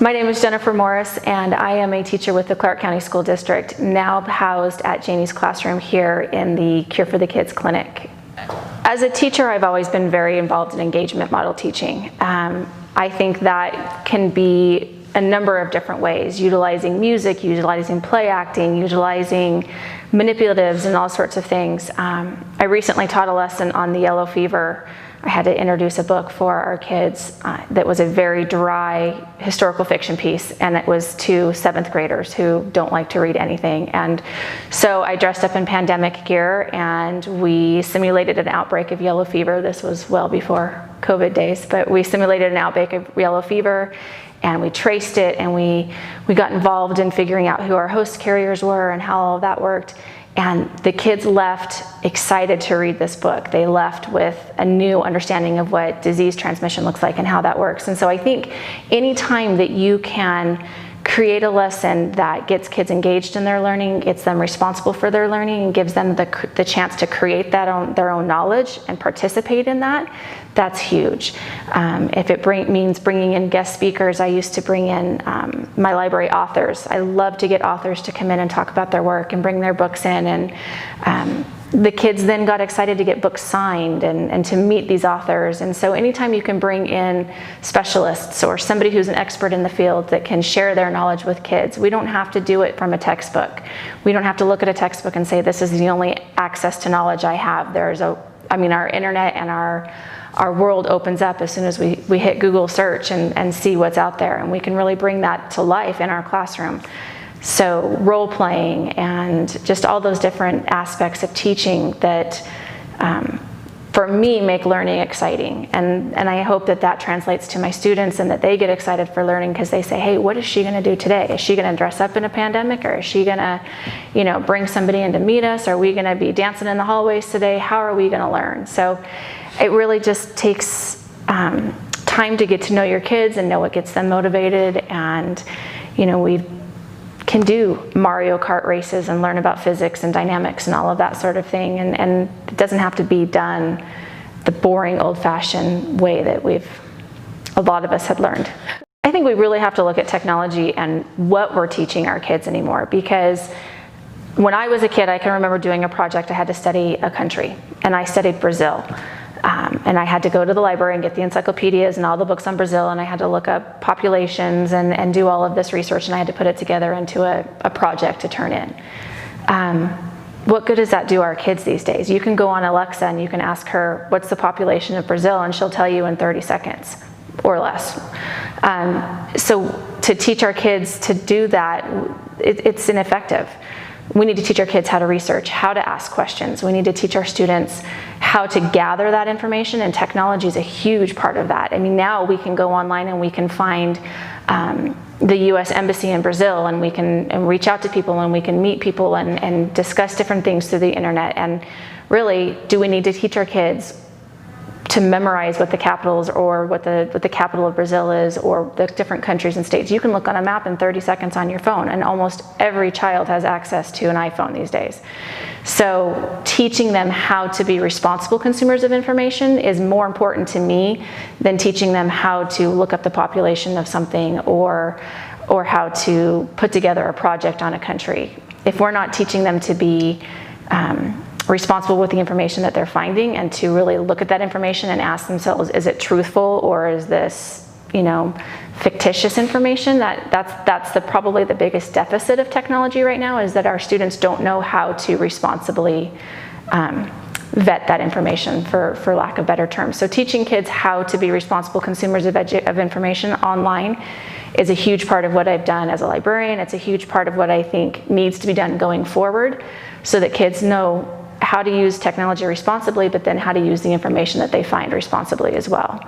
My name is Jennifer Morris, and I am a teacher with the Clark County School District, now housed at Janie's classroom here in the Cure for the Kids clinic. As a teacher, I've always been very involved in engagement model teaching. I think that can be a number of different ways, utilizing music, utilizing play acting, utilizing manipulatives and all sorts of things. I recently taught a lesson on the yellow fever. I had to introduce a book for our kids that was a very dry historical fiction piece, and it was to 7th graders who don't like to read anything. And so I dressed up in pandemic gear and we simulated an outbreak of yellow fever. This was well before COVID days, but we simulated an outbreak of yellow fever and we traced it, and we got involved in figuring out who our host carriers were and how all of that worked. And the kids left excited to read this book. They left with a new understanding of what disease transmission looks like and how that works. And so I think anytime that you can create a lesson that gets kids engaged in their learning, gets them responsible for their learning, and gives them the chance to create their own knowledge and participate in that, that's huge. If it means bringing in guest speakers, I used to bring in my library authors. I love to get authors to come in and talk about their work and bring their books in, and the kids then got excited to get books signed and to meet these authors. And so anytime you can bring in specialists or somebody who's an expert in the field that can share their knowledge with kids, we don't have to do it from a textbook. We don't have to look at a textbook and say, this is the only access to knowledge I have. Our internet and our world opens up as soon as we hit Google search and see what's out there. And we can really bring that to life in our classroom. So role playing and just all those different aspects of teaching that for me make learning exciting, and I hope that translates to my students and that they get excited for learning, because they say, hey, what is she going to do today? Is she going to dress up in a pandemic, or is she going to bring somebody in to meet us? Are we going to be dancing in the hallways today? How are we going to learn? So it really just takes time to get to know your kids and know what gets them motivated. And we can do Mario Kart races and learn about physics and dynamics and all of that sort of thing, and it doesn't have to be done the boring old-fashioned way that a lot of us had learned. I think we really have to look at technology and what we're teaching our kids anymore, because when I was a kid, I can remember doing a project. I had to study a country, and I studied Brazil. And I had to go to the library and get the encyclopedias and all the books on Brazil, and I had to look up populations and do all of this research, and I had to put it together into a project to turn in. What good does that do our kids these days? You can go on Alexa and you can ask her, what's the population of Brazil? And she'll tell you in 30 seconds or less. So to teach our kids to do that, it's ineffective. We need to teach our kids how to research, how to ask questions. We need to teach our students how to gather that information, and technology is a huge part of that. I mean, now we can go online and we can find the U.S. Embassy in Brazil, and we can reach out to people, and we can meet people and discuss different things through the internet. And really, do we need to teach our kids to memorize what the capitals or what the capital of Brazil is, or the different countries and states? You can look on a map in 30 seconds on your phone, and almost every child has access to an iPhone these days. So teaching them how to be responsible consumers of information is more important to me than teaching them how to look up the population of something or how to put together a project on a country. If we're not teaching them to be responsible with the information that they're finding, and to really look at that information and ask themselves, is it truthful, or is this fictitious information? That's probably the biggest deficit of technology right now, is that our students don't know how to responsibly vet that information, for lack of better terms. So teaching kids how to be responsible consumers of information online is a huge part of what I've done as a librarian. It's a huge part of what I think needs to be done going forward, so that kids know how to use technology responsibly, but then how to use the information that they find responsibly as well.